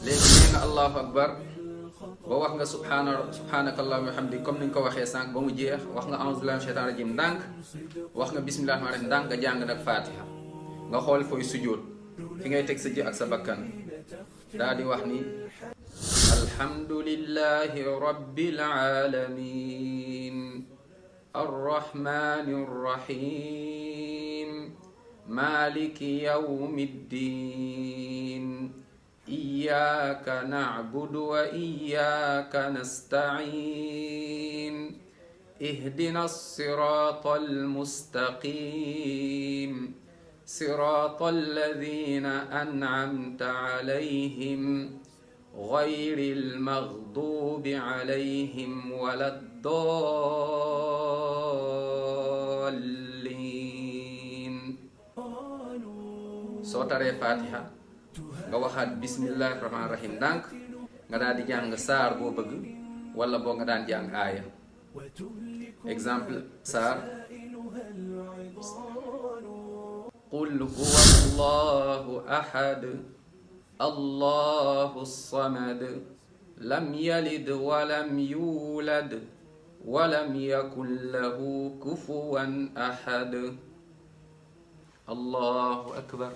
léegi nee nga allahu akbar ba wax nga subhanaka allahumma wa hamdi comme ni nga ko waxee sànq ba mu jeex wax nga a'udhu billahi minash shaitanir rajim ndànk wax nga bismillahir rahmanir rahim ndànk nga jàng nag fatiha nga xool fooy sujjóot fi ngay teg sa jë ak sa bakkan daa di wax ni alhamdulillahi rabbil alamin arrahmanir rahim maliki yawmiddin iyyaka na'budu wa iyyaka nasta'in ihdinas siratal mustaqim siratal ladzina an'amta 'alaihim ghairil maghdubi 'alaihim waladdallin. Soo taree Fatiha nga waxaat bismillahir rahmanir rahim ndànk nga daal di jàng saar boo bëgg wala boo nga daan jàng aaya. Exemple saar qul huwa allahu ahad allahu samad lam yalid walam yulad walam yakun lahu kufuwan ahad. Allahu akbar.